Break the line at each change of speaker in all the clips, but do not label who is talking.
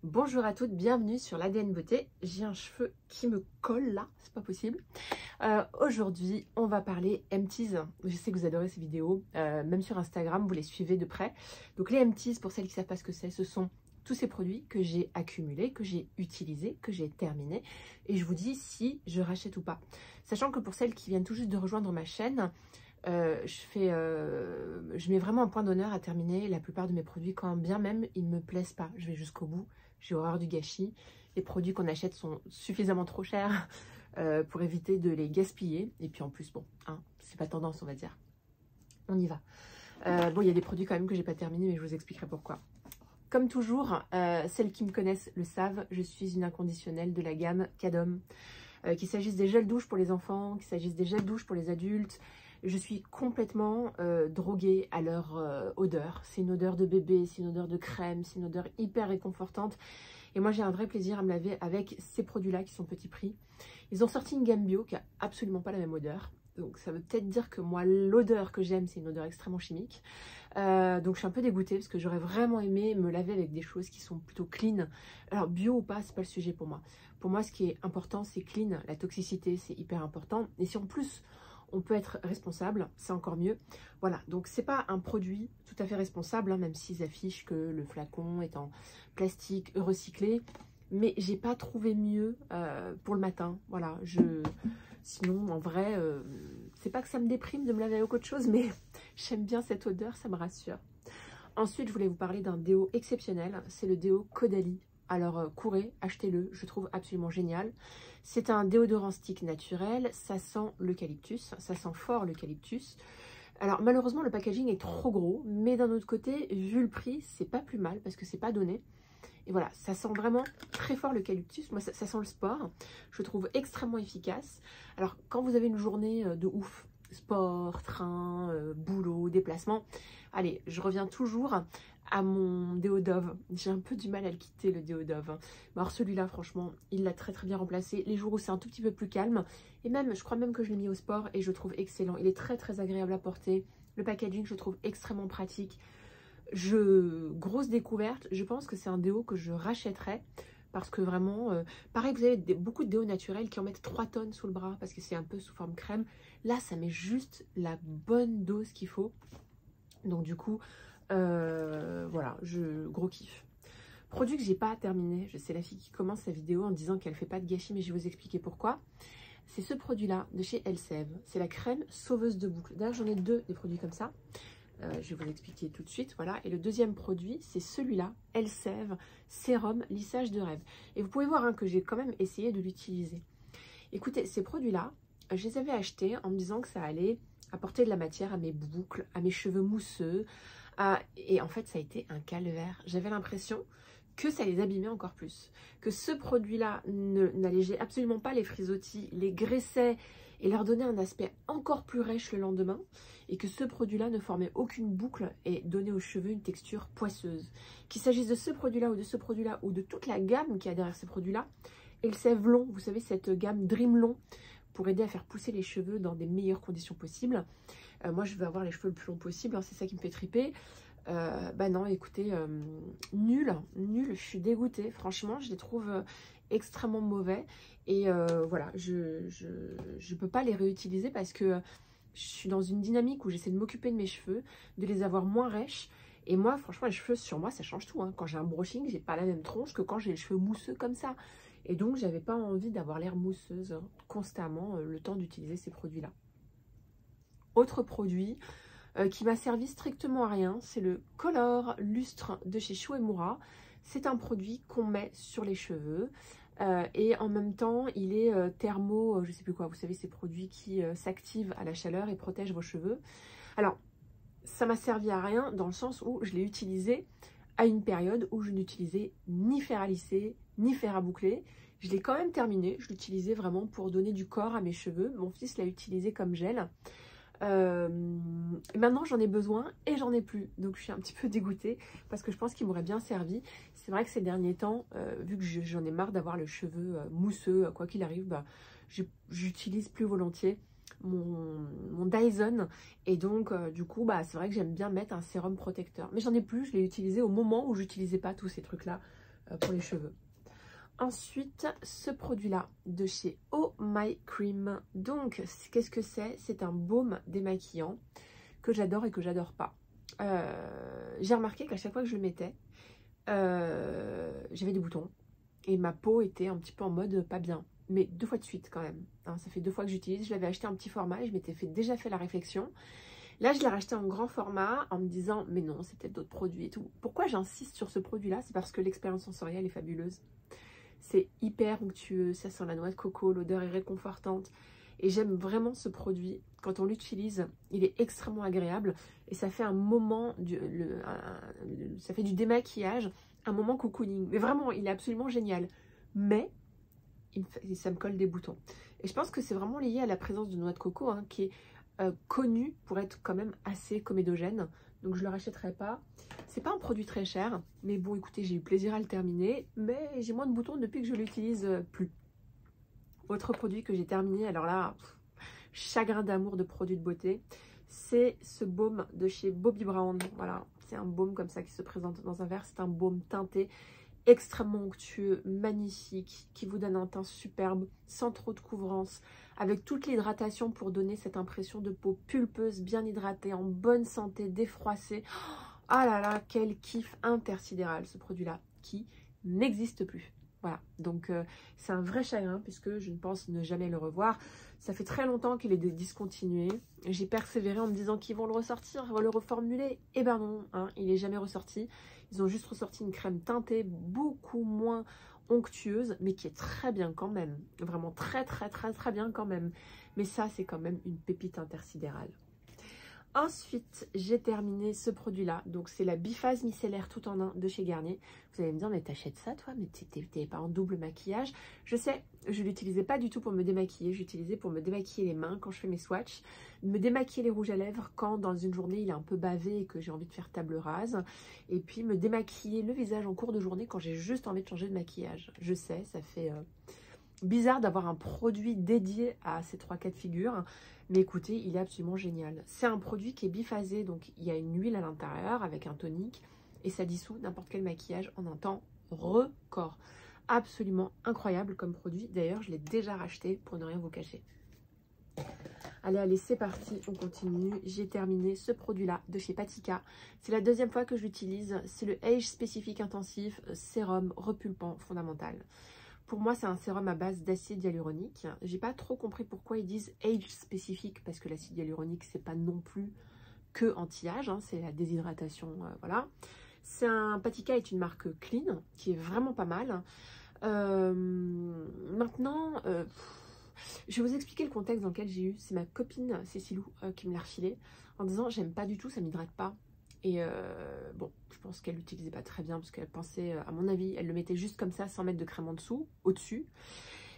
Bonjour à toutes, bienvenue sur l'ADN Beauté. J'ai un cheveu qui me colle là, c'est pas possible. Aujourd'hui, on va parler empties. Je sais que vous adorez ces vidéos, même sur Instagram, vous les suivez de près. Donc les empties, pour celles qui ne savent pas ce que c'est, ce sont tous ces produits que j'ai accumulés, que j'ai utilisés, que j'ai terminés. Et je vous dis si je rachète ou pas. Sachant que pour celles qui viennent tout juste de rejoindre ma chaîne, je mets vraiment un point d'honneur à terminer la plupart de mes produits quand bien même ils ne me plaisent pas. Je vais jusqu'au bout. J'ai horreur du gâchis. Les produits qu'on achète sont suffisamment trop chers pour éviter de les gaspiller. Et puis en plus, bon, hein, c'est pas tendance, on va dire. On y va. Bon, il y a des produits quand même que j'ai pas terminés, mais je vous expliquerai pourquoi. Comme toujours, celles qui me connaissent le savent, je suis une inconditionnelle de la gamme Cadom. Qu'il s'agisse des gels douche pour les enfants, qu'il s'agisse des gels douche pour les adultes, je suis complètement droguée à leur odeur. C'est une odeur de bébé, c'est une odeur de crème, c'est une odeur hyper réconfortante. Et moi, j'ai un vrai plaisir à me laver avec ces produits-là qui sont petit prix. Ils ont sorti une gamme bio qui a absolument pas la même odeur. Donc ça veut peut-être dire que moi, l'odeur que j'aime, c'est une odeur extrêmement chimique. Donc je suis un peu dégoûtée parce que j'aurais vraiment aimé me laver avec des choses qui sont plutôt clean. Alors bio ou pas, c'est pas le sujet pour moi. Pour moi, ce qui est important, c'est clean. La toxicité, c'est hyper important. Et si en plus, on peut être responsable, c'est encore mieux. Voilà, donc c'est pas un produit tout à fait responsable, hein, même s'ils affichent que le flacon est en plastique recyclé. Mais j'ai pas trouvé mieux pour le matin. Voilà, sinon en vrai, c'est pas que ça me déprime de me laver avec autre chose, mais j'aime bien cette odeur, ça me rassure. Ensuite, je voulais vous parler d'un déo exceptionnel, c'est le déo Caudalie. Alors courez, achetez-le, je trouve absolument génial. C'est un déodorant stick naturel, ça sent l'eucalyptus, ça sent fort l'eucalyptus. Alors malheureusement le packaging est trop gros, mais d'un autre côté, vu le prix, c'est pas plus mal parce que c'est pas donné. Et voilà, ça sent vraiment très fort l'eucalyptus, moi ça sent le sport, je trouve extrêmement efficace. Alors quand vous avez une journée de ouf, sport, train, boulot, déplacement, allez, je reviens toujours à mon déo Dove. J'ai un peu du mal à le quitter, le déo Dove. Alors celui-là, franchement, il l'a très très bien remplacé. Les jours où c'est un tout petit peu plus calme, et même, je crois même que je l'ai mis au sport et je le trouve excellent. Il est très très agréable à porter. Le packaging, je le trouve extrêmement pratique. Grosse découverte, je pense que c'est un déo que je rachèterais. Parce que vraiment, pareil, vous avez beaucoup de déos naturels qui en mettent 3 tonnes sous le bras parce que c'est un peu sous forme crème. Là, ça met juste la bonne dose qu'il faut. Donc du coup, voilà, gros kiff. Produit que j'ai pas terminé, c'est la fille qui commence sa vidéo en disant qu'elle fait pas de gâchis, mais je vais vous expliquer pourquoi. C'est ce produit-là de chez Elseve. C'est la crème sauveuse de boucles. D'ailleurs, j'en ai deux des produits comme ça. Je vais vous expliquer tout de suite, voilà. Et le deuxième produit, c'est celui-là, Elseve Sérum Lissage de rêve. Et vous pouvez voir hein, que j'ai quand même essayé de l'utiliser. Écoutez, ces produits-là, je les avais achetés en me disant que ça allait apporter de la matière à mes boucles, à mes cheveux mousseux. Et en fait, ça a été un calvaire. J'avais l'impression que ça les abîmait encore plus. Que ce produit-là n'allégeait absolument pas les frisottis, les graissait et leur donnait un aspect encore plus rêche le lendemain. Et que ce produit-là ne formait aucune boucle et donnait aux cheveux une texture poisseuse. Qu'il s'agisse de ce produit-là ou de ce produit-là ou de toute la gamme qu'il y a derrière ces produits-là, Elseve Long, vous savez, cette gamme Dream Long, pour aider à faire pousser les cheveux dans des meilleures conditions possibles. Moi, je veux avoir les cheveux le plus long possible, hein, c'est ça qui me fait triper. Bah non, écoutez, nul, je suis dégoûtée. Franchement, je les trouve extrêmement mauvais. Et voilà, je peux pas les réutiliser parce que je suis dans une dynamique où j'essaie de m'occuper de mes cheveux, de les avoir moins rêches. Et moi, franchement, les cheveux sur moi, ça change tout. Hein. Quand j'ai un brushing, j'ai pas la même tronche que quand j'ai les cheveux mousseux comme ça. Et donc, j'avais pas envie d'avoir l'air mousseuse hein, constamment le temps d'utiliser ces produits-là. Autre produit qui m'a servi strictement à rien, c'est le Color Lustre de chez Shu Uemura. C'est un produit qu'on met sur les cheveux et en même temps, il est thermo, je sais plus quoi, vous savez, ces produits qui s'activent à la chaleur et protègent vos cheveux. Alors, ça m'a servi à rien dans le sens où je l'ai utilisé à une période où je n'utilisais ni fer à lisser, ni fer à boucler. Je l'ai quand même terminé, je l'utilisais vraiment pour donner du corps à mes cheveux. Mon fils l'a utilisé comme gel. Maintenant j'en ai besoin et j'en ai plus, donc je suis un petit peu dégoûtée parce que je pense qu'il m'aurait bien servi. C'est vrai que ces derniers temps, vu que j'en ai marre d'avoir le cheveu mousseux, quoi qu'il arrive, bah, j'utilise plus volontiers mon Dyson et donc du coup bah, c'est vrai que j'aime bien mettre un sérum protecteur, mais j'en ai plus, je l'ai utilisé au moment où j'utilisais pas tous ces trucs là pour les cheveux. Ensuite, ce produit-là de chez Oh My Cream. Donc, qu'est-ce que c'est? C'est un baume démaquillant que j'adore et que j'adore pas. J'ai remarqué qu'à chaque fois que je le mettais, j'avais des boutons et ma peau était un petit peu en mode pas bien. Mais 2 fois de suite quand même. Hein, ça fait 2 fois que j'utilise. Je l'avais acheté en petit format et je m'étais déjà fait la réflexion. Là, je l'ai racheté en grand format en me disant, mais non, c'est peut-être d'autres produits et tout. Pourquoi j'insiste sur ce produit-là? C'est parce que l'expérience sensorielle est fabuleuse. C'est hyper onctueux, ça sent la noix de coco, l'odeur est réconfortante. Et j'aime vraiment ce produit. Quand on l'utilise, il est extrêmement agréable. Et ça fait un moment, ça fait du démaquillage, un moment cocooning. Mais vraiment, il est absolument génial. Mais, ça me colle des boutons. Et je pense que c'est vraiment lié à la présence de noix de coco, hein, qui est connue pour être quand même assez comédogène. Donc je ne le rachèterai pas. C'est pas un produit très cher, mais bon, écoutez, j'ai eu plaisir à le terminer, mais j'ai moins de boutons depuis que je l'utilise plus. Autre produit que j'ai terminé, alors là, chagrin d'amour de produits de beauté, c'est ce baume de chez Bobbi Brown. Voilà, c'est un baume comme ça qui se présente dans un verre. C'est un baume teinté, extrêmement onctueux, magnifique, qui vous donne un teint superbe, sans trop de couvrance, avec toute l'hydratation pour donner cette impression de peau pulpeuse, bien hydratée, en bonne santé, défroissée. Ah là là, quel kiff intersidéral ce produit-là, qui n'existe plus. Voilà, donc c'est un vrai chagrin puisque je ne pense ne jamais le revoir. Ça fait très longtemps qu'il est discontinué. J'ai persévéré en me disant qu'ils vont le ressortir, le reformuler. Eh ben non, hein, il n'est jamais ressorti. Ils ont juste ressorti une crème teintée beaucoup moins onctueuse, mais qui est très bien quand même. Vraiment très bien quand même. Mais ça, c'est quand même une pépite intersidérale. Ensuite, j'ai terminé ce produit-là. Donc, c'est la biphase micellaire tout en un de chez Garnier. Vous allez me dire, mais t'achètes ça, toi? Mais t'es pas en double maquillage? Je sais, je l'utilisais pas du tout pour me démaquiller. J'utilisais pour me démaquiller les mains quand je fais mes swatchs. Me démaquiller les rouges à lèvres quand, dans une journée, il est un peu bavé et que j'ai envie de faire table rase. Et puis, me démaquiller le visage en cours de journée quand j'ai juste envie de changer de maquillage. Je sais, ça fait bizarre d'avoir un produit dédié à ces 3 cas de figure. Mais écoutez, il est absolument génial. C'est un produit qui est biphasé, donc il y a une huile à l'intérieur avec un tonique et ça dissout n'importe quel maquillage en un temps record. Absolument incroyable comme produit. D'ailleurs, je l'ai déjà racheté pour ne rien vous cacher. Allez, c'est parti, on continue. J'ai terminé ce produit-là de chez Patika. C'est la 2e fois que je l'utilise. C'est le Age Spécifique Intensif Sérum Repulpant Fondamental. Pour moi, c'est un sérum à base d'acide hyaluronique. J'ai pas trop compris pourquoi ils disent age spécifique, parce que l'acide hyaluronique, c'est pas non plus que anti-âge, hein, c'est la déshydratation, voilà. C'est un Patika est une marque clean, qui est vraiment pas mal. Maintenant, je vais vous expliquer le contexte dans lequel j'ai eu. C'est ma copine Cécilou qui me l'a refilé en disant j'aime pas du tout, ça m'hydrate pas. Et bon, je pense qu'elle l'utilisait pas très bien parce qu'elle pensait, à mon avis, elle le mettait juste comme ça sans mettre de crème en dessous, au-dessus.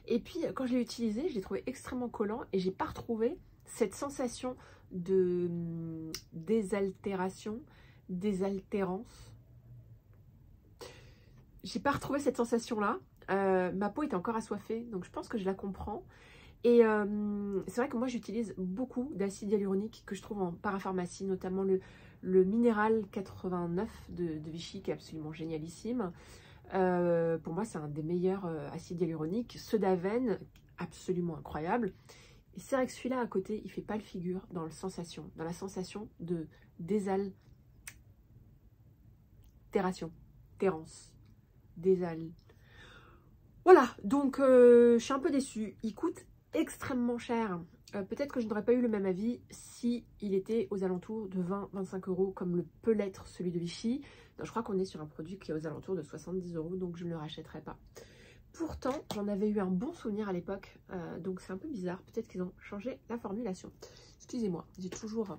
Et puis quand je l'ai utilisé, je l'ai trouvé extrêmement collant et j'ai pas retrouvé cette sensation de désaltération, désaltérance. J'ai pas retrouvé cette sensation-là. Ma peau était encore assoiffée, donc je pense que je la comprends. Et c'est vrai que moi j'utilise beaucoup d'acide hyaluronique que je trouve en parapharmacie, notamment le Minéral 89 de Vichy qui est absolument génialissime. Pour moi c'est un des meilleurs acides hyaluroniques. Ceux d'Aven, absolument incroyable. Et c'est vrai que celui-là à côté, il fait pas le figure dans la sensation de désaltération, Voilà, donc je suis un peu déçue. Il coûte extrêmement cher. Peut-être que je n'aurais pas eu le même avis si il était aux alentours de 20-25 € comme le peut l'être celui de Vichy. Donc, je crois qu'on est sur un produit qui est aux alentours de 70 €, donc je ne le rachèterai pas. Pourtant, j'en avais eu un bon souvenir à l'époque, donc c'est un peu bizarre. Peut-être qu'ils ont changé la formulation. Excusez-moi, j'ai toujours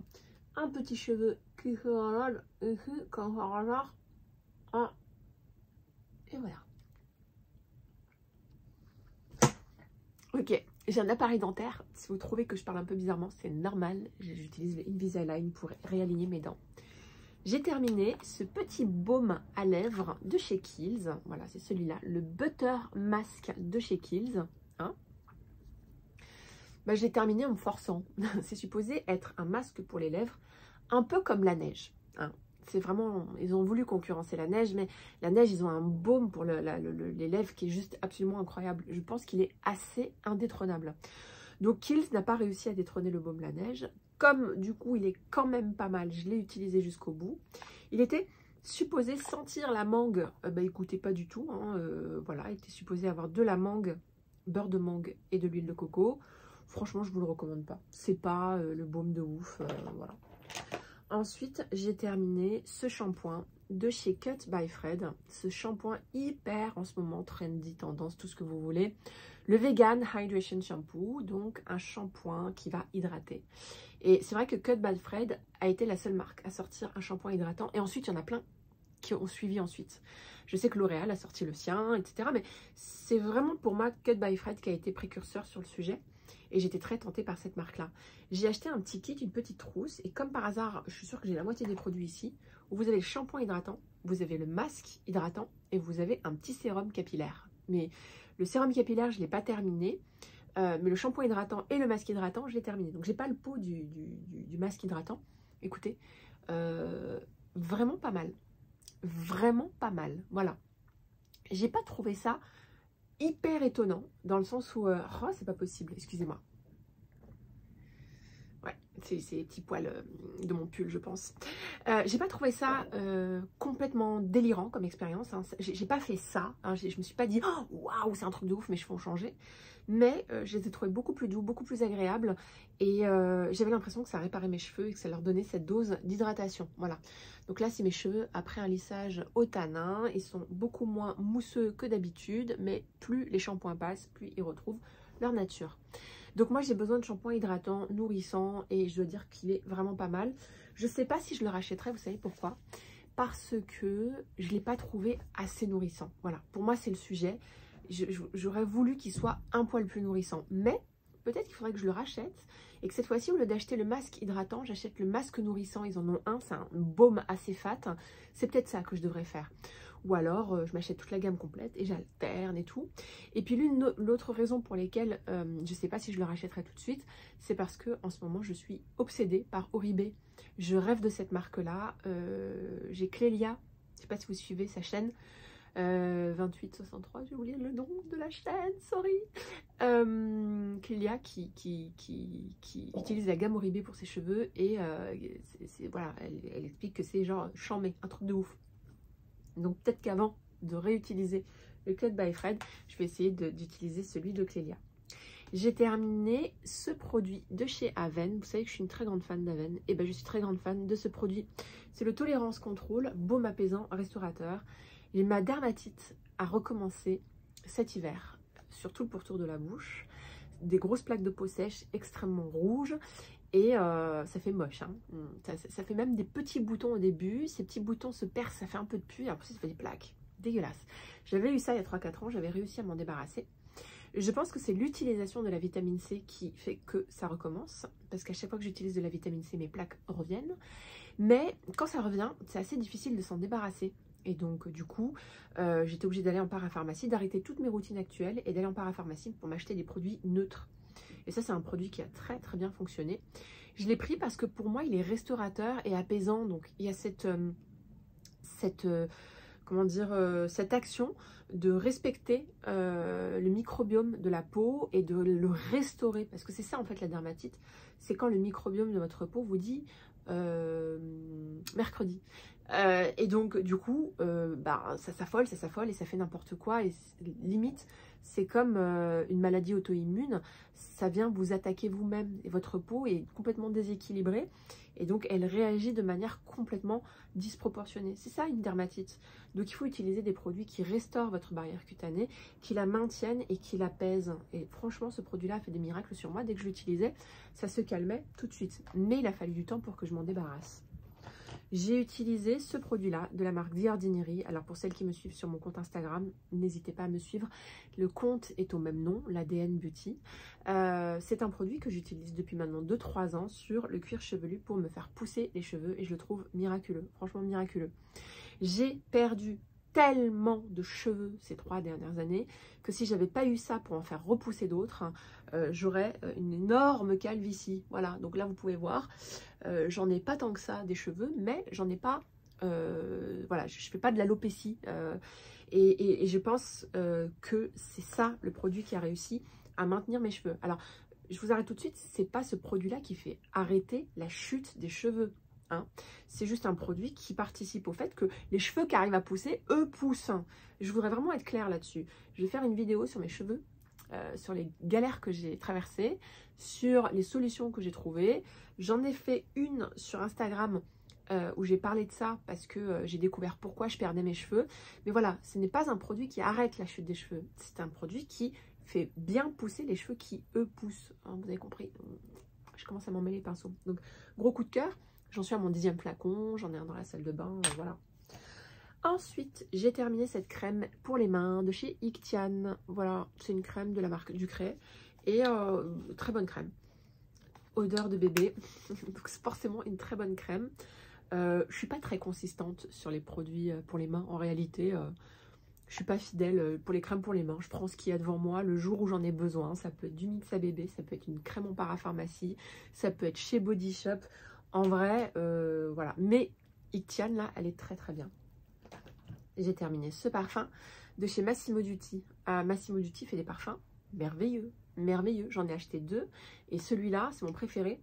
un petit cheveu qui se relâche ici, comme par hasard. Et voilà. Ok, j'ai un appareil dentaire. Si vous trouvez que je parle un peu bizarrement, c'est normal. J'utilise le Invisalign pour réaligner mes dents. J'ai terminé ce petit baume à lèvres de chez Kiehl's. Voilà, c'est celui-là, le Butter Mask de chez Kiehl's. Hein, bah, je l'ai terminé en me forçant. C'est supposé être un masque pour les lèvres, un peu comme la neige. Hein. c'est vraiment, ils ont voulu concurrencer la neige, mais la neige, ils ont un baume pour les lèvres qui est juste absolument incroyable. Je pense qu'il est assez indétrônable. Donc Kiehl's n'a pas réussi à détrôner le baume la neige. Comme du coup, il est quand même pas mal, je l'ai utilisé jusqu'au bout. Il était supposé sentir la mangue, écoutez, pas du tout. Hein, voilà, il était supposé avoir de la mangue, beurre de mangue et de l'huile de coco. Franchement, je vous le recommande pas. C'est pas le baume de ouf, voilà. Ensuite, j'ai terminé ce shampoing de chez Cut by Fred. Ce shampoing hyper en ce moment, trendy, tendance, tout ce que vous voulez. Le Vegan Hydration Shampoo, donc un shampoing qui va hydrater. Et c'est vrai que Cut by Fred a été la seule marque à sortir un shampoing hydratant. Et ensuite, il y en a plein qui ont suivi ensuite. Je sais que L'Oréal a sorti le sien, etc. Mais c'est vraiment pour moi Cut by Fred qui a été précurseur sur le sujet. Et j'étais très tentée par cette marque-là. J'ai acheté un petit kit, une petite trousse. Et comme par hasard, je suis sûre que j'ai la moitié des produits ici. Où vous avez le shampoing hydratant, vous avez le masque hydratant et vous avez un petit sérum capillaire. Mais le sérum capillaire, je ne l'ai pas terminé. Mais le shampoing hydratant et le masque hydratant, je l'ai terminé. Donc, j'ai pas le pot du masque hydratant. Écoutez, vraiment pas mal. Vraiment pas mal. Voilà. J'ai pas trouvé ça hyper étonnant, dans le sens où... oh, c'est pas possible, excusez-moi. Ouais, c'est les petits poils de mon pull, je pense. J'ai pas trouvé ça complètement délirant comme expérience. Hein. J'ai pas fait ça. Hein. Je me suis pas dit, oh, waouh, c'est un truc de ouf, mes cheveux ont changé. Mais je les ai trouvés beaucoup plus doux, beaucoup plus agréables. Et j'avais l'impression que ça réparait mes cheveux et que ça leur donnait cette dose d'hydratation. Voilà. Donc là, c'est mes cheveux après un lissage au tanin. Ils sont beaucoup moins mousseux que d'habitude. Mais plus les shampoings passent, plus ils retrouvent leur nature. Donc moi, j'ai besoin de shampoing hydratant, nourrissant. Et je dois dire qu'il est vraiment pas mal. Je ne sais pas si je le rachèterai. Vous savez pourquoi? Parce que je ne l'ai pas trouvé assez nourrissant. Voilà. Pour moi, c'est le sujet. J'aurais voulu qu'il soit un poil plus nourrissant. Mais peut-être qu'il faudrait que je le rachète. Et que cette fois-ci, au lieu d'acheter le masque hydratant, j'achète le masque nourrissant. Ils en ont un, c'est un baume assez fat. C'est peut-être ça que je devrais faire. Ou alors, je m'achète toute la gamme complète et j'alterne et tout. Et puis l'autre raison pour laquelle je ne sais pas si je le rachèterai tout de suite, c'est parce que en ce moment, je suis obsédée par Oribe. Je rêve de cette marque-là. J'ai Clélia, je ne sais pas si vous suivez sa chaîne. 2863, j'ai oublié le nom de la chaîne, sorry. Clélia qui utilise la gamme Oribe pour ses cheveux et voilà, elle explique que c'est genre chambé, un truc de ouf. Donc peut-être qu'avant de réutiliser le Cut by Fred, je vais essayer d'utiliser celui de Clélia. J'ai terminé ce produit de chez Aven. Vous savez que je suis une très grande fan d'Aven. Et ben je suis très grande fan de ce produit. C'est le Tolérance Control, baume apaisant restaurateur. Et ma dermatite a recommencé cet hiver, surtout le pourtour de la bouche. Des grosses plaques de peau sèche extrêmement rouges. Et ça fait moche, hein. Ça fait même des petits boutons au début. Ces petits boutons se percent, ça fait un peu de pus. Et après, ça fait des plaques. Dégueulasse. J'avais eu ça il y a 3-4 ans. J'avais réussi à m'en débarrasser. Je pense que c'est l'utilisation de la vitamine C qui fait que ça recommence. Parce qu'à chaque fois que j'utilise de la vitamine C, mes plaques reviennent. Mais quand ça revient, c'est assez difficile de s'en débarrasser. Et donc, du coup, j'étais obligée d'aller en parapharmacie, d'arrêter toutes mes routines actuelles et d'aller en parapharmacie pour m'acheter des produits neutres. Et ça, c'est un produit qui a très très bien fonctionné. Je l'ai pris parce que pour moi, il est restaurateur et apaisant. Donc, il y a cette action de respecter le microbiome de la peau et de le restaurer. Parce que c'est ça, en fait, la dermatite. C'est quand le microbiome de votre peau vous dit mercredi. Et donc, du coup, ça s'affole et ça fait n'importe quoi. Et limite, c'est comme une maladie auto-immune. Ça vient vous attaquer vous-même et votre peau est complètement déséquilibrée. Et donc, elle réagit de manière complètement disproportionnée. C'est ça, une dermatite. Donc, il faut utiliser des produits qui restaurent votre barrière cutanée, qui la maintiennent et qui l'apaisent. Et franchement, ce produit-là a fait des miracles sur moi. Dès que je l'utilisais, ça se calmait tout de suite. Mais il a fallu du temps pour que je m'en débarrasse. J'ai utilisé ce produit-là de la marque The Ordinary. Alors pour celles qui me suivent sur mon compte Instagram, n'hésitez pas à me suivre. Le compte est au même nom, l'ADN Beauty. C'est un produit que j'utilise depuis maintenant 2-3 ans sur le cuir chevelu pour me faire pousser les cheveux et je le trouve miraculeux, franchement miraculeux. J'ai perdu tellement de cheveux ces 3 dernières années que si j'avais pas eu ça pour en faire repousser d'autres, j'aurais une énorme calvitie. Voilà, donc là vous pouvez voir, j'en ai pas tant que ça des cheveux, mais j'en ai pas voilà, je ne fais pas de l'alopécie. Et je pense que c'est ça le produit qui a réussi à maintenir mes cheveux. Alors, je vous arrête tout de suite, c'est pas ce produit-là qui fait arrêter la chute des cheveux. Hein. C'est juste un produit qui participe au fait que les cheveux qui arrivent à pousser, eux poussent. Je voudrais vraiment être claire là-dessus. Je vais faire une vidéo sur mes cheveux, sur les galères que j'ai traversées, sur les solutions que j'ai trouvées. J'en ai fait une sur Instagram où j'ai parlé de ça parce que j'ai découvert pourquoi je perdais mes cheveux. Mais voilà, ce n'est pas un produit qui arrête la chute des cheveux. C'est un produit qui fait bien pousser les cheveux qui, eux, poussent. Hein, vous avez compris? Je commence à m'en mêler les pinceaux. Donc, gros coup de cœur. J'en suis à mon 10e flacon. J'en ai un dans la salle de bain. Voilà. Ensuite, j'ai terminé cette crème pour les mains de chez Ictian. Voilà, c'est une crème de la marque Ducray. Et très bonne crème. Odeur de bébé. Donc, c'est forcément une très bonne crème. Je suis pas très consistante sur les produits pour les mains. En réalité, je suis pas fidèle pour les crèmes pour les mains. Je prends ce qu'il y a devant moi le jour où j'en ai besoin. Ça peut être du Nix à bébé, ça peut être une crème en parapharmacie, ça peut être chez Body Shop. En vrai, voilà. Mais Ictian, là, elle est très très bien. J'ai terminé ce parfum de chez Massimo Dutti. Massimo Dutti fait des parfums merveilleux, merveilleux. J'en ai acheté 2 et celui-là, c'est mon préféré.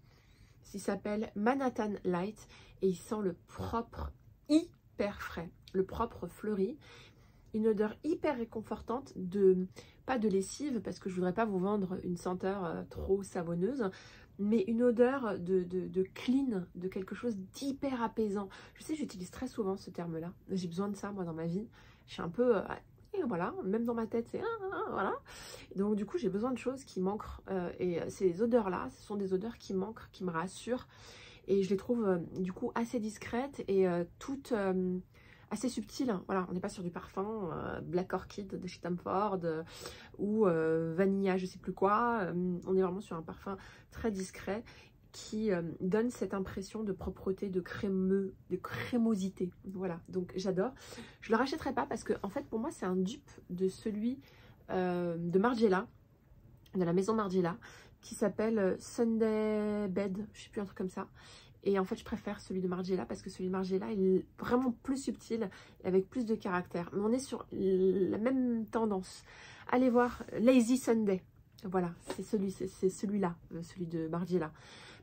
Il s'appelle Manhattan Light et il sent le propre hyper frais, le propre fleuri. Une odeur hyper réconfortante, pas de lessive parce que je voudrais pas vous vendre une senteur trop savonneuse, mais une odeur de clean, de quelque chose d'hyper apaisant. Je sais, j'utilise très souvent ce terme-là. J'ai besoin de ça, moi, dans ma vie. Je suis un peu... et voilà, même dans ma tête, c'est... voilà. Donc, du coup, j'ai besoin de choses qui m'ancrent. Et ces odeurs-là, ce sont des odeurs qui m'ancrent, qui me rassurent. Et je les trouve, du coup, assez discrètes et toutes... assez subtiles. Voilà, on n'est pas sur du parfum Black Orchid de chez Tom Ford ou Vanilla je sais plus quoi. On est vraiment sur un parfum très discret qui donne cette impression de propreté, de crémeux, de crémosité. Voilà, donc j'adore. Je le rachèterai pas parce que en fait pour moi c'est un dupe de celui de Margiela, de la maison Margiela, qui s'appelle Sunday Bed, je sais plus, un truc comme ça. Et en fait, je préfère celui de Margiela parce que celui de Margiela est vraiment plus subtil et avec plus de caractère. Mais on est sur la même tendance. Allez voir Lazy Sunday. Voilà, c'est celui-là, celui de Margiela.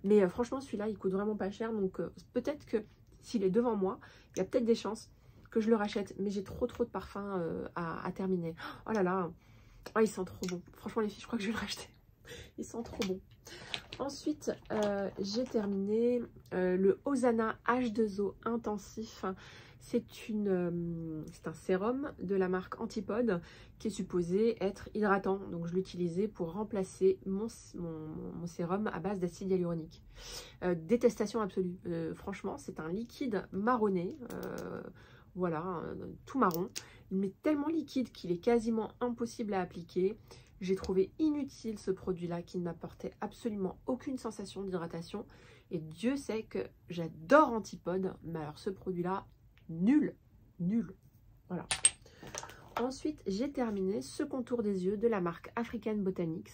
Mais franchement, celui-là, il coûte vraiment pas cher. Donc peut-être que s'il est devant moi, il y a peut-être des chances que je le rachète. Mais j'ai trop de parfums à terminer. Oh là là, oh, il sent trop bon. Franchement, les filles, je crois que je vais le racheter. Il sent trop bon. Ensuite, j'ai terminé le Hosanna H2O intensif. C'est un sérum de la marque Antipode qui est supposé être hydratant. Donc, je l'utilisais pour remplacer mon sérum à base d'acide hyaluronique. Détestation absolue. Franchement, c'est un liquide marronné. Voilà, tout marron. Mais tellement liquide qu'il est quasiment impossible à appliquer. J'ai trouvé inutile ce produit-là qui ne m'apportait absolument aucune sensation d'hydratation. Et Dieu sait que j'adore Antipode, mais alors ce produit-là, nul, nul. Voilà. Ensuite, j'ai terminé ce contour des yeux de la marque African Botanics,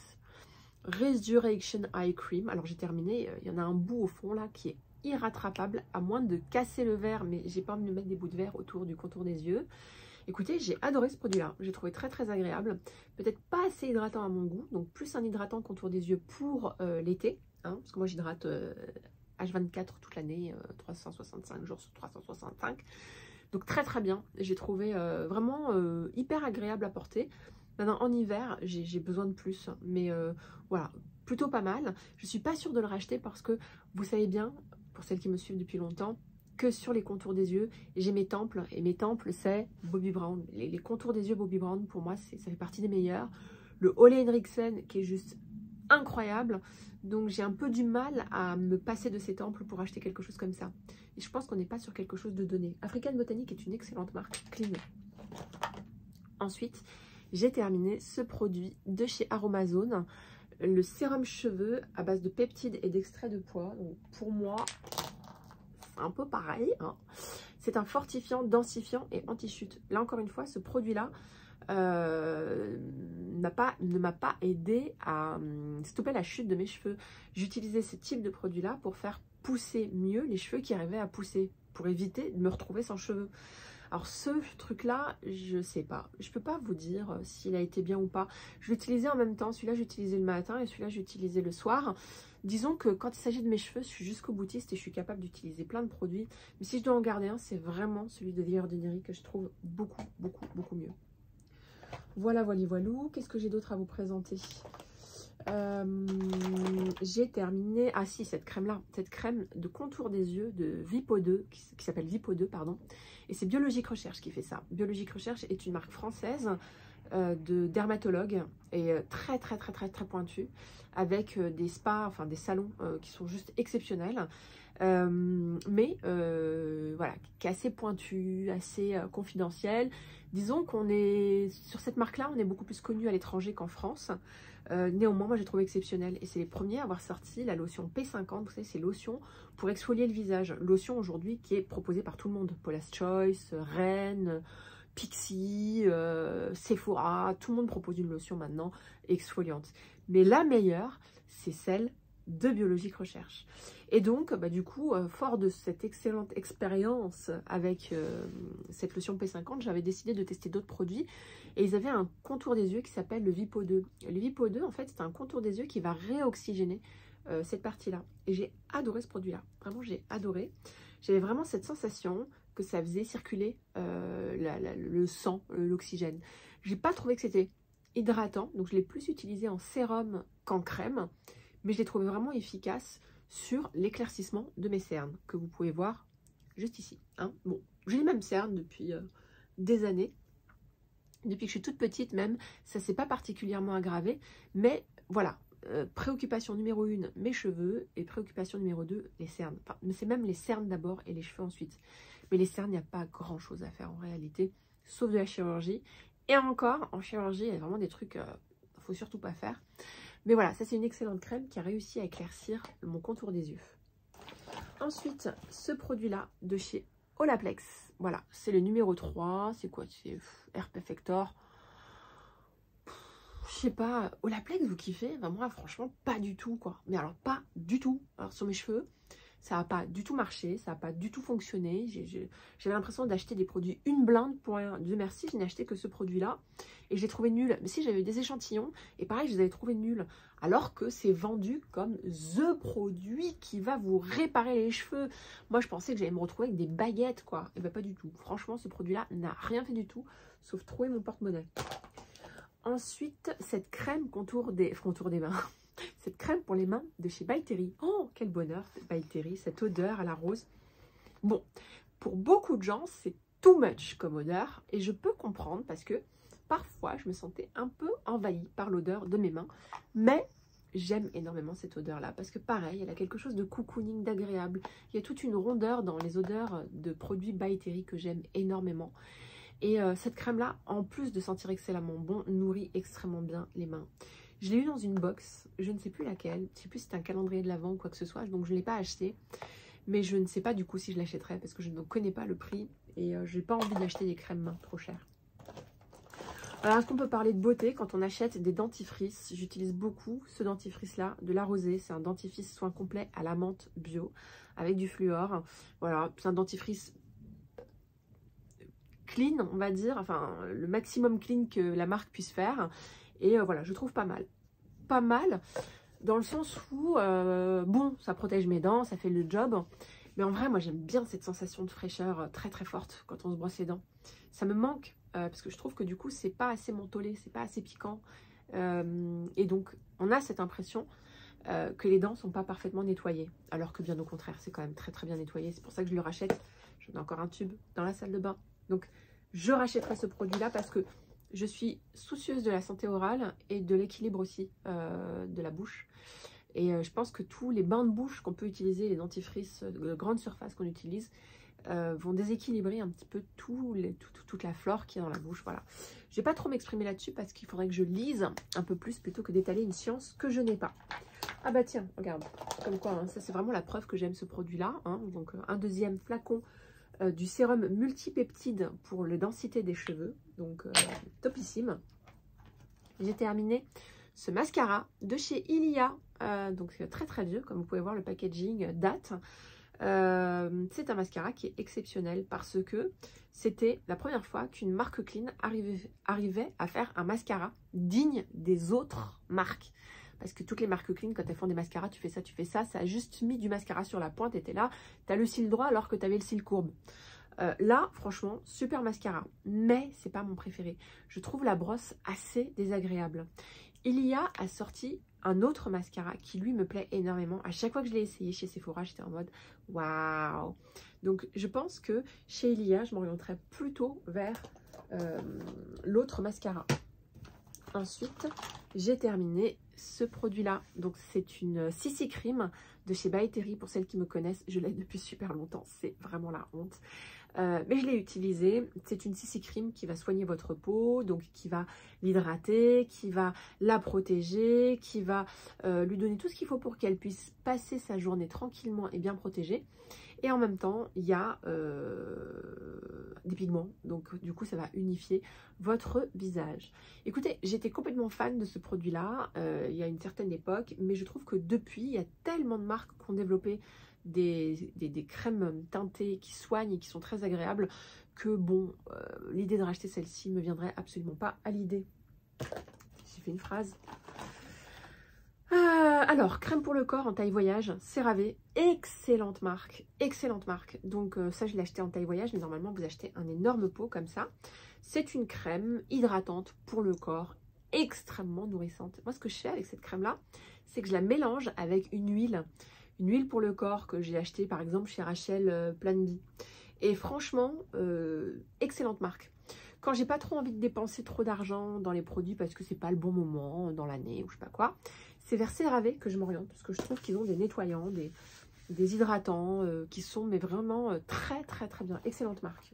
Resurrection Eye Cream. Alors j'ai terminé, il y en a un bout au fond là qui est irrattrapable, à moins de casser le verre, mais j'ai pas envie de mettre des bouts de verre autour du contour des yeux. Écoutez, j'ai adoré ce produit-là. J'ai trouvé très très agréable. Peut-être pas assez hydratant à mon goût. Donc plus un hydratant contour des yeux pour l'été. Hein, parce que moi j'hydrate H24 toute l'année, 365 jours sur 365. Donc très très bien. J'ai trouvé vraiment hyper agréable à porter. Maintenant en hiver, j'ai besoin de plus. Mais voilà, plutôt pas mal. Je suis pas sûre de le racheter parce que vous savez bien, pour celles qui me suivent depuis longtemps, que sur les contours des yeux, j'ai mes temples, et mes temples c'est Bobbi Brown. Les contours des yeux Bobbi Brown, pour moi, ça fait partie des meilleurs. Le Ole Henriksen qui est juste incroyable, donc j'ai un peu du mal à me passer de ces temples pour acheter quelque chose comme ça. Et je pense qu'on n'est pas sur quelque chose de donné. African Botanic est une excellente marque, clean. Ensuite, j'ai terminé ce produit de chez Aromazone, le sérum cheveux à base de peptides et d'extrait de pois. Donc pour moi, un peu pareil, hein. C'est un fortifiant, densifiant et anti-chute. Là encore une fois, ce produit-là ne m'a pas aidé à stopper la chute de mes cheveux. J'utilisais ce type de produit-là pour faire pousser mieux les cheveux qui arrivaient à pousser. pour éviter de me retrouver sans cheveux. Alors ce truc-là, je sais pas. Je peux pas vous dire s'il a été bien ou pas. Je l'utilisais en même temps. Celui-là, j'utilisais le matin et celui-là, j'utilisais le soir. Disons que quand il s'agit de mes cheveux, je suis jusqu'au boutiste et je suis capable d'utiliser plein de produits. Mais si je dois en garder un, c'est vraiment celui de The Ordinary que je trouve beaucoup mieux. Voilà, voilou. Qu'est-ce que j'ai d'autre à vous présenter? J'ai terminé, ah si, cette crème là, cette crème de contour des yeux de Vipo 2 qui s'appelle Vipo 2 pardon, et c'est Biologique Recherche qui fait ça. Biologique Recherche est une marque française de dermatologues et très pointue, avec des spas, enfin des salons qui sont juste exceptionnels, mais voilà, qui est assez pointu, assez confidentiel. Disons qu'on est sur cette marque là, on est beaucoup plus connu à l'étranger qu'en France. Néanmoins, moi j'ai trouvé exceptionnel et c'est les premiers à avoir sorti la lotion P50. Vous savez, c'est lotion pour exfolier le visage. Lotion aujourd'hui qui est proposée par tout le monde. Paula's Choice, Rennes, Pixi, Sephora, tout le monde propose une lotion maintenant exfoliante. Mais la meilleure, c'est celle de Biologique Recherche. Et donc, bah, du coup, fort de cette excellente expérience avec cette lotion P50, j'avais décidé de tester d'autres produits. Et ils avaient un contour des yeux qui s'appelle le Vipo 2. Le Vipo 2, en fait, c'est un contour des yeux qui va réoxygéner cette partie-là. Et j'ai adoré ce produit-là. Vraiment, j'ai adoré. J'avais vraiment cette sensation que ça faisait circuler le sang, l'oxygène. J'ai pas trouvé que c'était hydratant, donc je l'ai plus utilisé en sérum qu'en crème. Mais je l'ai trouvé vraiment efficace sur l'éclaircissement de mes cernes, que vous pouvez voir juste ici. Hein. Bon, j'ai les mêmes cernes depuis des années. Depuis que je suis toute petite même, ça ne s'est pas particulièrement aggravé. Mais voilà, préoccupation numéro 1, mes cheveux. Et préoccupation numéro 2, les cernes. Enfin, c'est même les cernes d'abord et les cheveux ensuite. Mais les cernes, il n'y a pas grand chose à faire en réalité, sauf de la chirurgie. Et encore, en chirurgie, il y a vraiment des trucs qu'il ne faut surtout pas faire. Mais voilà, ça c'est une excellente crème qui a réussi à éclaircir mon contour des yeux. Ensuite, ce produit-là de chez Olaplex. Voilà, c'est le numéro 3. C'est quoi? C'est Air Perfector. Je sais pas, Olaplex, vous kiffez? Ben moi, franchement, pas du tout, quoi. Mais alors, pas du tout. Alors, sur mes cheveux, ça n'a pas du tout marché, ça n'a pas du tout fonctionné. J'avais l'impression d'acheter des produits une blinde pour rien. Dieu merci, je n'ai acheté que ce produit-là et je l'ai trouvé nul. Mais si, j'avais eu des échantillons et pareil, je les avais trouvés nuls. Alors que c'est vendu comme THE produit qui va vous réparer les cheveux. Moi, je pensais que j'allais me retrouver avec des baguettes, quoi. Et bien, pas du tout. Franchement, ce produit-là n'a rien fait du tout, sauf trouver mon porte-monnaie. Ensuite, cette crème contour des mains. Cette crème pour les mains de chez By Terry. Oh, quel bonheur, By Terry, cette odeur à la rose. Bon, pour beaucoup de gens, c'est too much comme odeur. Et je peux comprendre parce que parfois, je me sentais un peu envahie par l'odeur de mes mains. Mais j'aime énormément cette odeur-là parce que pareil, elle a quelque chose de cocooning, d'agréable. Il y a toute une rondeur dans les odeurs de produits By Terry que j'aime énormément. Et cette crème-là, en plus de sentir excellemment bon, nourrit extrêmement bien les mains. Je l'ai eu dans une box, je ne sais plus laquelle, je ne sais plus si c'est un calendrier de l'Avent ou quoi que ce soit, donc je ne l'ai pas acheté. Mais je ne sais pas du coup si je l'achèterai parce que je ne connais pas le prix et je n'ai pas envie d'acheter des crèmes mains trop chères. Alors, est-ce qu'on peut parler de beauté quand on achète des dentifrices? J'utilise beaucoup ce dentifrice-là, de La Rosée. C'est un dentifrice soin complet à la menthe bio avec du fluor. Voilà, c'est un dentifrice clean, on va dire, enfin le maximum clean que la marque puisse faire. Et voilà, je trouve pas mal. Pas mal, dans le sens où, bon, ça protège mes dents, ça fait le job. Mais en vrai, moi, j'aime bien cette sensation de fraîcheur très forte quand on se brosse les dents. Ça me manque, parce que je trouve que du coup, c'est pas assez mentholé, c'est pas assez piquant. Et donc, on a cette impression que les dents sont pas parfaitement nettoyées. Alors que bien au contraire, c'est quand même très bien nettoyé. C'est pour ça que je le rachète. J'en ai encore un tube dans la salle de bain. Donc, je rachèterai ce produit-là parce que je suis soucieuse de la santé orale et de l'équilibre aussi de la bouche. Et je pense que tous les bains de bouche qu'on peut utiliser, les dentifrices de grande surface qu'on utilise, vont déséquilibrer un petit peu toute la flore qui est dans la bouche. Voilà. Je ne vais pas trop m'exprimer là-dessus parce qu'il faudrait que je lise un peu plus plutôt que d'étaler une science que je n'ai pas. Ah bah tiens, regarde, comme quoi, hein, ça c'est vraiment la preuve que j'aime ce produit-là. Hein. Donc un deuxième flacon du sérum multipeptide pour la densité des cheveux, donc topissime. J'ai terminé ce mascara de chez Ilia, donc très vieux, comme vous pouvez voir le packaging date. C'est un mascara qui est exceptionnel parce que c'était la première fois qu'une marque clean arrivait à faire un mascara digne des autres marques. Parce que toutes les marques clean, quand elles font des mascaras, tu fais ça, ça a juste mis du mascara sur la pointe et t'es là, t'as le cil droit alors que t'avais le cil courbe. Là, franchement, super mascara, mais c'est pas mon préféré. Je trouve la brosse assez désagréable. Ilia a sorti un autre mascara qui lui me plaît énormément. À chaque fois que je l'ai essayé chez Sephora, j'étais en mode waouh. Donc je pense que chez Ilia, je m'orienterais plutôt vers l'autre mascara. Ensuite, j'ai terminé ce produit-là. Donc c'est une CC Cream de chez By Terry. Pour celles qui me connaissent, je l'ai depuis super longtemps. C'est vraiment la honte. Mais je l'ai utilisé. C'est une CC Cream qui va soigner votre peau, donc qui va l'hydrater, qui va la protéger, qui va lui donner tout ce qu'il faut pour qu'elle puisse passer sa journée tranquillement et bien protégée. Et en même temps, il y a des pigments, donc du coup ça va unifier votre visage. Écoutez, j'étais complètement fan de ce produit-là il y a une certaine époque, mais je trouve que depuis, il y a tellement de marques qui ont développé des crèmes teintées qui soignent et qui sont très agréables que bon, l'idée de racheter celle-ci me viendrait absolument pas à l'idée. J'ai fait une phrase. Alors, crème pour le corps en taille voyage, CeraVe, excellente marque, excellente marque. Donc ça, je l'ai acheté en taille voyage, mais normalement, vous achetez un énorme pot comme ça. C'est une crème hydratante pour le corps, extrêmement nourrissante. Moi, ce que je fais avec cette crème-là, c'est que je la mélange avec une huile pour le corps que j'ai acheté par exemple chez Rachel Plan B. Et franchement, excellente marque. Quand j'ai pas trop envie de dépenser trop d'argent dans les produits parce que c'est pas le bon moment dans l'année ou je sais pas quoi, c'est vers CeraVe que je m'oriente parce que je trouve qu'ils ont des nettoyants, des hydratants qui sont mais vraiment très bien. Excellente marque.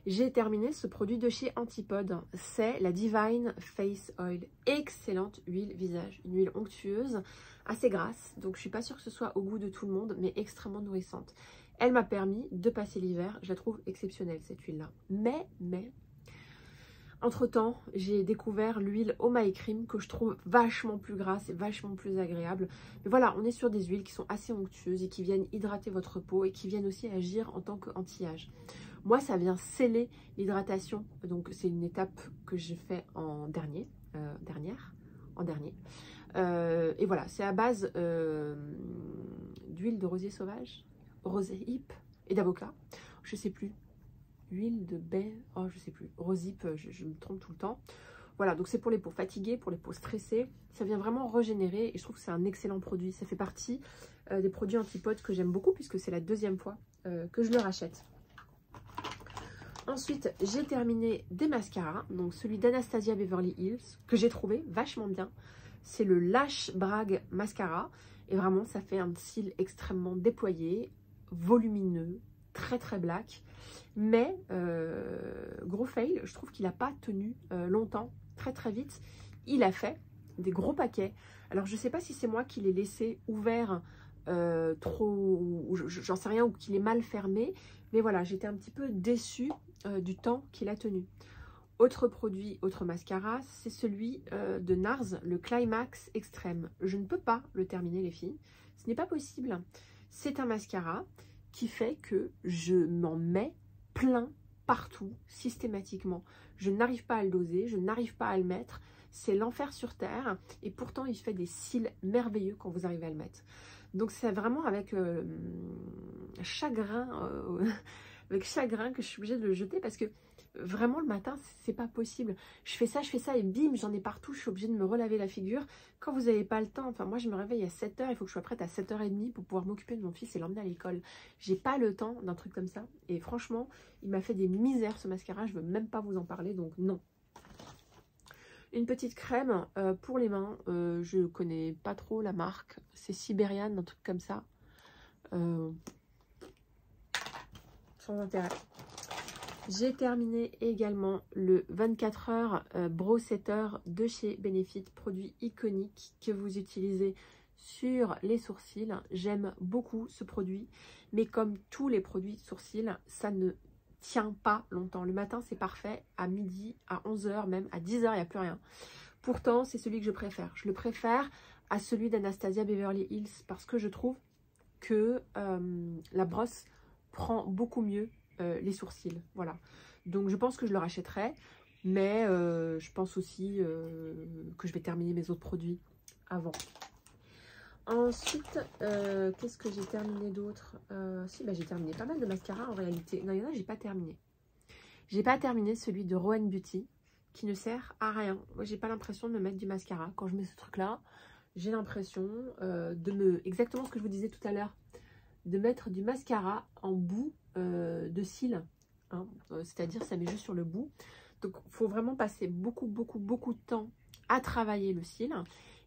J'ai terminé ce produit de chez Antipode, c'est la Divine Face Oil. Excellente huile visage, une huile onctueuse, assez grasse, donc je suis pas sûre que ce soit au goût de tout le monde, mais extrêmement nourrissante. Elle m'a permis de passer l'hiver, je la trouve exceptionnelle cette huile-là. Mais, entre-temps, j'ai découvert l'huile Oh My Cream que je trouve vachement plus grasse et vachement plus agréable. Mais voilà, on est sur des huiles qui sont assez onctueuses et qui viennent hydrater votre peau et qui viennent aussi agir en tant qu'anti-âge. Moi, ça vient sceller l'hydratation, donc c'est une étape que j'ai fait en dernier. Et voilà, c'est à base d'huile de rosier sauvage, rosehip et d'avocat. Je sais plus. Huile de baie, oh je sais plus. Rosehip, je me trompe tout le temps. Voilà, donc c'est pour les peaux fatiguées, pour les peaux stressées. Ça vient vraiment régénérer et je trouve que c'est un excellent produit. Ça fait partie des produits Antipode que j'aime beaucoup puisque c'est la deuxième fois que je le rachète. Ensuite, j'ai terminé des mascaras. Donc celui d'Anastasia Beverly Hills que j'ai trouvé vachement bien. C'est le Lash Brag Mascara. Et vraiment, ça fait un cil extrêmement déployé, volumineux, très black. Mais, gros fail, je trouve qu'il n'a pas tenu longtemps, très vite. Il a fait des gros paquets. Alors, je ne sais pas si c'est moi qui l'ai laissé ouvert trop, j'en sais rien, ou qu'il est mal fermé. Mais voilà, j'étais un petit peu déçue du temps qu'il a tenu. Autre produit, autre mascara, c'est celui de NARS, le Climax Extreme. Je ne peux pas le terminer, les filles. Ce n'est pas possible. C'est un mascara qui fait que je m'en mets plein partout, systématiquement. Je n'arrive pas à le doser, je n'arrive pas à le mettre. C'est l'enfer sur terre. Et pourtant, il fait des cils merveilleux quand vous arrivez à le mettre. Donc, c'est vraiment avec chagrin, avec chagrin que je suis obligée de le jeter parce que vraiment le matin c'est pas possible. Je fais ça et bim, j'en ai partout, je suis obligée de me relaver la figure. Quand vous n'avez pas le temps, enfin moi je me réveille à 7 h, il faut que je sois prête à 7 h30 pour pouvoir m'occuper de mon fils et l'emmener à l'école. J'ai pas le temps d'un truc comme ça et franchement il m'a fait des misères ce mascara, je veux même pas vous en parler, donc non. Une petite crème pour les mains, je connais pas trop la marque, c'est Siberian, un truc comme ça. Sans intérêt. J'ai terminé également le 24 heures Brow Setter de chez Benefit, produit iconique que vous utilisez sur les sourcils. J'aime beaucoup ce produit, mais comme tous les produits de sourcils, ça ne tient pas longtemps. Le matin, c'est parfait, à midi, à 11 h, même à 10 h, il n'y a plus rien. Pourtant, c'est celui que je préfère. Je le préfère à celui d'Anastasia Beverly Hills parce que je trouve que la brosse prend beaucoup mieux les sourcils. Voilà. Donc je pense que je le rachèterai. Mais je pense aussi que je vais terminer mes autres produits avant. Ensuite, qu'est-ce que j'ai terminé d'autre? Si, bah, j'ai terminé pas mal de mascaras en réalité. Non, il y en a, j'ai pas terminé. J'ai pas terminé celui de Rowan Beauty qui ne sert à rien. Moi, j'ai pas l'impression de me mettre du mascara. Quand je mets ce truc-là, j'ai l'impression exactement ce que je vous disais tout à l'heure, de mettre du mascara en bout de cils. Hein. C'est-à-dire, ça met juste sur le bout. Donc, il faut vraiment passer beaucoup de temps à travailler le cil.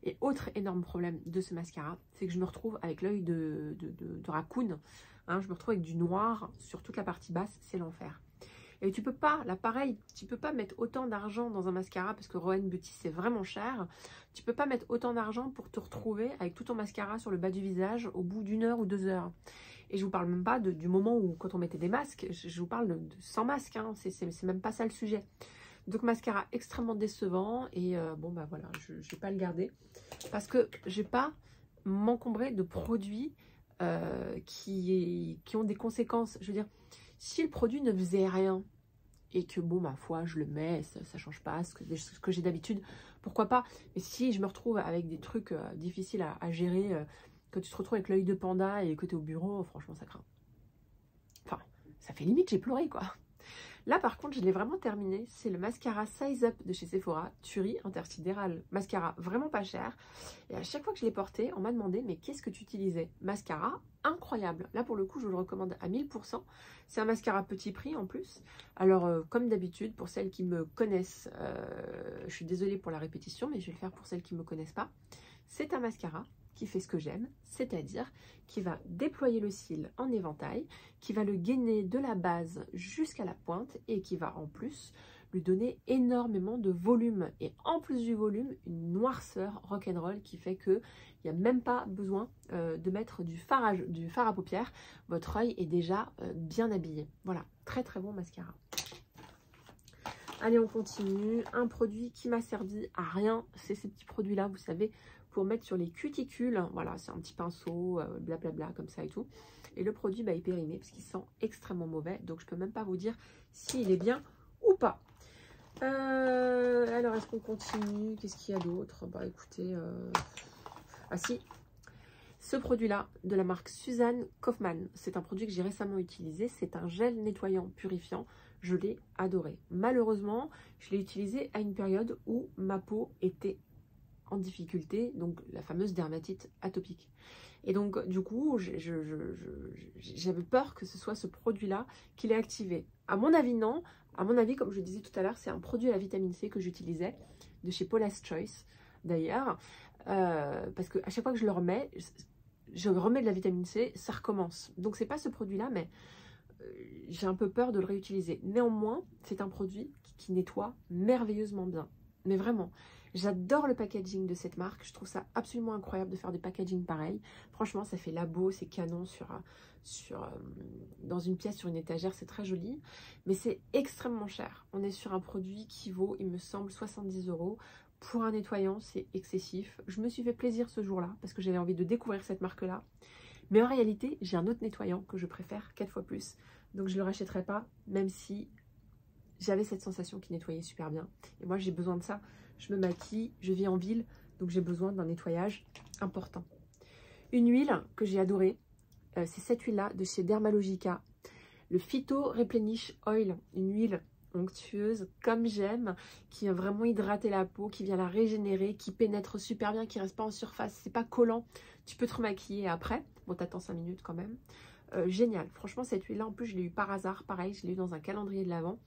Et autre énorme problème de ce mascara, c'est que je me retrouve avec l'œil de raccoon. Hein, je me retrouve avec du noir sur toute la partie basse, c'est l'enfer. Et tu peux pas, là pareil, tu peux pas mettre autant d'argent dans un mascara parce que Rowan Beauty c'est vraiment cher. Tu peux pas mettre autant d'argent pour te retrouver avec tout ton mascara sur le bas du visage au bout d'1 heure ou 2 heures. Et je vous parle même pas du moment où quand on mettait des masques, je vous parle de sans masque, hein, c'est même pas ça le sujet. Donc mascara extrêmement décevant et bon bah voilà, je vais pas le garder parce que je vais pas m'encombrer de produits qui ont des conséquences. Je veux dire, si le produit ne faisait rien et que bon ma foi je le mets, ça change pas ce que j'ai d'habitude, pourquoi pas. Mais si je me retrouve avec des trucs difficiles à gérer, quand tu te retrouves avec l'œil de panda et que tu es au bureau, franchement ça craint. Enfin, ça fait limite j'ai pleuré quoi. Là par contre je l'ai vraiment terminé, c'est le mascara Size Up de chez Sephora, Tuerie intersidéral, mascara vraiment pas cher. Et à chaque fois que je l'ai porté, on m'a demandé mais qu'est-ce que tu utilisais? Mascara incroyable, là pour le coup je le recommande à 1000%, c'est un mascara petit prix en plus. Alors comme d'habitude pour celles qui me connaissent, je suis désolée pour la répétition mais je vais le faire pour celles qui ne me connaissent pas, c'est un mascara qui fait ce que j'aime, c'est-à-dire qui va déployer le cil en éventail, qui va le gainer de la base jusqu'à la pointe et qui va en plus lui donner énormément de volume. Et en plus du volume, une noirceur rock'n'roll qui fait qu'il n'y a même pas besoin de mettre du fard à paupières. Votre œil est déjà bien habillé. Voilà, très très bon mascara. Allez, on continue. Un produit qui m'a servi à rien, c'est ces petits produits-là, vous savez, pour mettre sur les cuticules. Voilà, c'est un petit pinceau, blablabla, comme ça et tout. Et le produit est périmé parce qu'il sent extrêmement mauvais. Donc, je peux même pas vous dire s'il est bien ou pas. Alors, est-ce qu'on continue? Qu'est-ce qu'il y a d'autre? Bah, écoutez... Ah si, ce produit-là, de la marque Suzanne Kaufmann, c'est un produit que j'ai récemment utilisé. C'est un gel nettoyant purifiant. Je l'ai adoré. Malheureusement, je l'ai utilisé à une période où ma peau était en difficulté, donc la fameuse dermatite atopique. Et donc, du coup, j'avais peur que ce soit ce produit-là qui l'ait activé. À mon avis, non. À mon avis, comme je disais tout à l'heure, c'est un produit à la vitamine C que j'utilisais, de chez Paula's Choice, d'ailleurs. Parce qu'à chaque fois que je le remets, je remets de la vitamine C, ça recommence. Donc, c'est pas ce produit-là, mais j'ai un peu peur de le réutiliser. Néanmoins, c'est un produit qui nettoie merveilleusement bien. Mais vraiment, j'adore le packaging de cette marque. Je trouve ça absolument incroyable de faire des packaging pareils. Franchement, ça fait labo, c'est canon dans une pièce, sur une étagère. C'est très joli. Mais c'est extrêmement cher. On est sur un produit qui vaut, il me semble, 70 €. Pour un nettoyant, c'est excessif. Je me suis fait plaisir ce jour-là parce que j'avais envie de découvrir cette marque-là. Mais en réalité, j'ai un autre nettoyant que je préfère 4 fois plus. Donc, je ne le rachèterai pas, même si j'avais cette sensation qui nettoyait super bien. Et moi, j'ai besoin de ça. Je me maquille, je vis en ville, donc j'ai besoin d'un nettoyage important. Une huile que j'ai adorée, c'est cette huile-là de chez Dermalogica. Le Phyto Replenish Oil, une huile onctueuse comme j'aime, qui vient vraiment hydrater la peau, qui vient la régénérer, qui pénètre super bien, qui reste pas en surface, c'est pas collant. Tu peux te remaquiller après. Bon, t'attends 5 minutes quand même. Génial. Franchement, cette huile-là, en plus, je l'ai eu par hasard. Pareil, je l'ai eu dans un calendrier de l'Avent.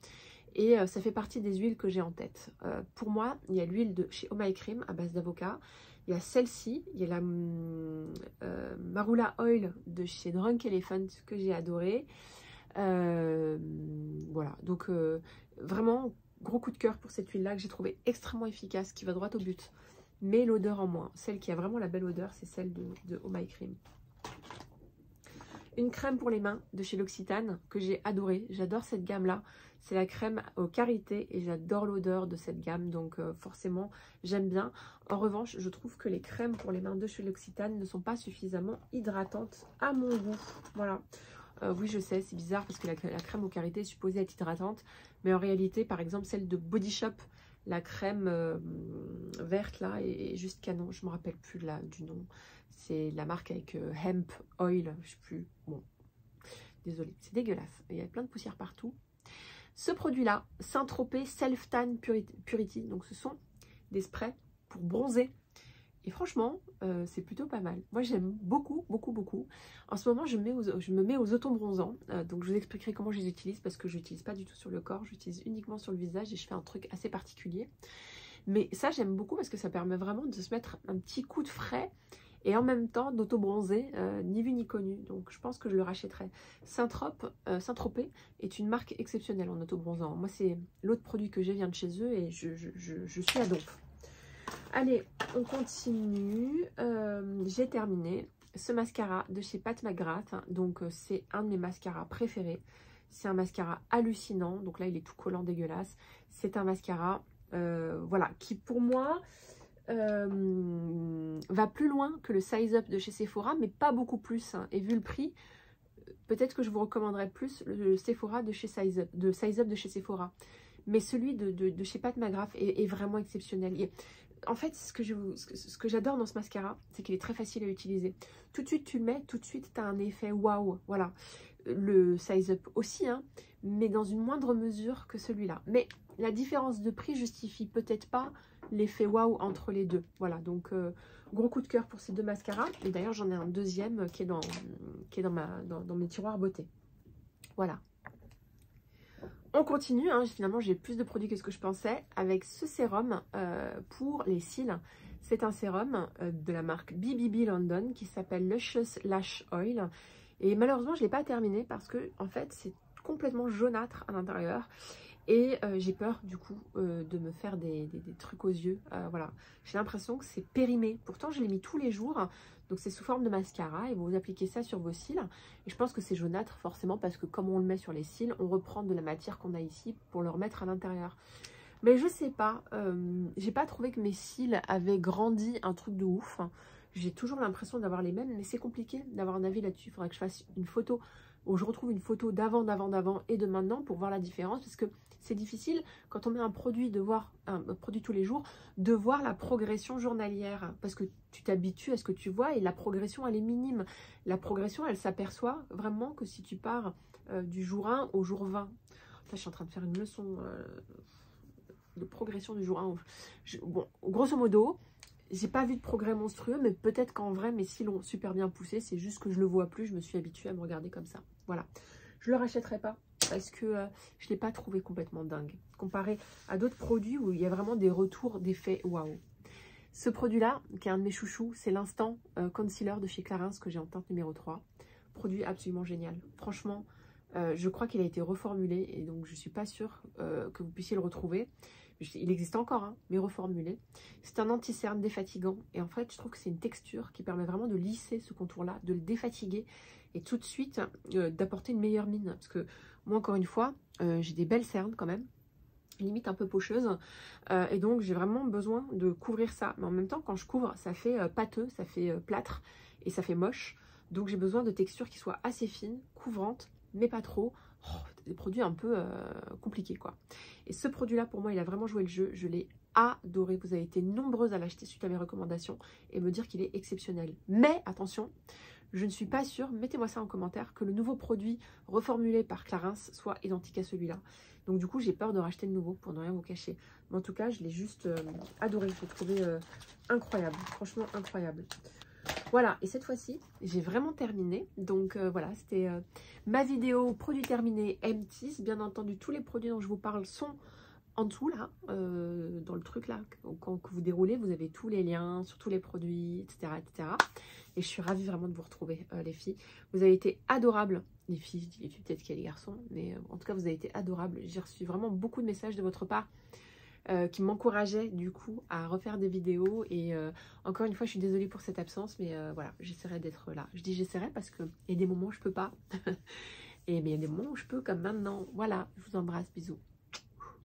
Et ça fait partie des huiles que j'ai en tête. Pour moi, il y a l'huile de chez Oh My Cream à base d'avocat. Il y a celle-ci, il y a la Marula Oil de chez Drunk Elephant que j'ai adoré. Voilà, donc vraiment gros coup de cœur pour cette huile-là que j'ai trouvé extrêmement efficace, qui va droit au but. Mais l'odeur en moins. Celle qui a vraiment la belle odeur, c'est celle de Oh My Cream. Une crème pour les mains de chez L'Occitane que j'ai adorée. J'adore cette gamme-là. C'est la crème au karité et j'adore l'odeur de cette gamme. Donc forcément, j'aime bien. En revanche, je trouve que les crèmes pour les mains de chez L'Occitane ne sont pas suffisamment hydratantes à mon goût. Voilà. Oui, je sais, c'est bizarre parce que la crème au karité est supposée être hydratante. Mais en réalité, par exemple, celle de Body Shop, la crème verte là est juste canon. Je ne me rappelle plus du nom. C'est la marque avec Hemp Oil, je ne sais plus. Bon, désolée, c'est dégueulasse. Il y a plein de poussière partout. Ce produit-là, Saint-Tropez Self Tan Purity. Donc ce sont des sprays pour bronzer. Et franchement, c'est plutôt pas mal. Moi, j'aime beaucoup, beaucoup, beaucoup. En ce moment, je me mets aux autobronzants. Donc, je vous expliquerai comment je les utilise parce que je n'utilise pas du tout sur le corps. J'utilise uniquement sur le visage et je fais un truc assez particulier. Mais ça, j'aime beaucoup parce que ça permet vraiment de se mettre un petit coup de frais et en même temps d'auto-bronzer, ni vu ni connu. Donc, je pense que je le rachèterai. Saint-Tropez est une marque exceptionnelle en auto-bronzant. Moi, c'est l'autre produit que j'ai vient de chez eux et je suis à donf. Allez, on continue. J'ai terminé ce mascara de chez Pat McGrath. Donc, c'est un de mes mascaras préférés. C'est un mascara hallucinant. Donc là, il est tout collant, dégueulasse. C'est un mascara, voilà, qui pour moi va plus loin que le Size Up de chez Sephora, mais pas beaucoup plus. Hein. Et vu le prix, peut-être que je vous recommanderais plus le Sephora de chez Size Up, de chez Sephora. Mais celui de chez Pat McGrath est vraiment exceptionnel. En fait, ce que j'adore dans ce mascara, c'est qu'il est très facile à utiliser. Tout de suite, tu le mets, tout de suite, tu as un effet waouh. Voilà. Le Size Up aussi, hein, mais dans une moindre mesure que celui-là. Mais la différence de prix justifie peut-être pas l'effet waouh entre les deux. Voilà, donc gros coup de cœur pour ces deux mascaras. Et d'ailleurs, j'en ai un deuxième qui est dans mes tiroirs beauté. Voilà. On continue, hein, finalement j'ai plus de produits que ce que je pensais avec ce sérum pour les cils. C'est un sérum de la marque BBB London qui s'appelle Luscious Lash Oil. Et malheureusement je ne l'ai pas terminé parce que en fait c'est complètement jaunâtre à l'intérieur. Et j'ai peur du coup de me faire des trucs aux yeux. Voilà, j'ai l'impression que c'est périmé. Pourtant je l'ai mis tous les jours. Donc c'est sous forme de mascara et vous appliquez ça sur vos cils. Et je pense que c'est jaunâtre forcément parce que comme on le met sur les cils, on reprend de la matière qu'on a ici pour le remettre à l'intérieur. Mais je sais pas, j'ai pas trouvé que mes cils avaient grandi un truc de ouf. J'ai toujours l'impression d'avoir les mêmes, mais c'est compliqué d'avoir un avis là-dessus. Il faudrait que je fasse une photo où je retrouve une photo d'avant et de maintenant pour voir la différence. Parce que c'est difficile quand on met un produit, un produit tous les jours, de voir la progression journalière. Parce que tu t'habitues à ce que tu vois et la progression, elle est minime. La progression, elle s'aperçoit vraiment que si tu pars du jour 1 au jour 20. Là, je suis en train de faire une leçon de progression du jour 1 au... Bon, grosso modo... J'ai pas vu de progrès monstrueux, mais peut-être qu'en vrai, mes cils ont super bien poussé. C'est juste que je le vois plus, je me suis habituée à me regarder comme ça. Voilà. Je le rachèterai pas parce que je l'ai pas trouvé complètement dingue. Comparé à d'autres produits où il y a vraiment des retours d'effet waouh. Ce produit-là, qui est un de mes chouchous, c'est l'Instant Concealer de chez Clarins que j'ai en teinte numéro 3. Produit absolument génial. Franchement, je crois qu'il a été reformulé et donc je suis pas sûre que vous puissiez le retrouver. Il existe encore, hein, mais reformulé. C'est un anti-cerne défatigant. Et en fait, je trouve que c'est une texture qui permet vraiment de lisser ce contour-là, de le défatiguer et tout de suite d'apporter une meilleure mine. Parce que moi, encore une fois, j'ai des belles cernes quand même, limite un peu pocheuses. Et donc, j'ai vraiment besoin de couvrir ça. Mais en même temps, quand je couvre, ça fait pâteux, ça fait plâtre et ça fait moche. Donc, j'ai besoin de textures qui soient assez fines, couvrantes, mais pas trop. Des produits un peu compliqués quoi. Et ce produit là pour moi il a vraiment joué le jeu, je l'ai adoré. Vous avez été nombreuses à l'acheter suite à mes recommandations et me dire qu'il est exceptionnel. Mais attention, je ne suis pas sûre, mettez-moi ça en commentaire, que le nouveau produit reformulé par Clarins soit identique à celui-là. Donc du coup j'ai peur de racheter le nouveau pour ne rien vous cacher. Mais en tout cas je l'ai juste adoré, je l'ai trouvé incroyable, franchement incroyable. Voilà, et cette fois-ci, j'ai vraiment terminé. Donc voilà, c'était ma vidéo produit terminé empties. Bien entendu, tous les produits dont je vous parle sont en dessous là, dans le truc là. Quand vous déroulez, vous avez tous les liens sur tous les produits, etc. etc. Et je suis ravie vraiment de vous retrouver, les filles. Vous avez été adorables, les filles peut-être qu'il y a les garçons, mais en tout cas, vous avez été adorables. J'ai reçu vraiment beaucoup de messages de votre part. qui m'encourageait du coup à refaire des vidéos. Et encore une fois, je suis désolée pour cette absence, mais voilà, j'essaierai d'être là. Je dis j'essaierai parce qu'il y a des moments où je peux pas. Et mais il y a des moments où je peux, comme maintenant. Voilà, je vous embrasse, bisous.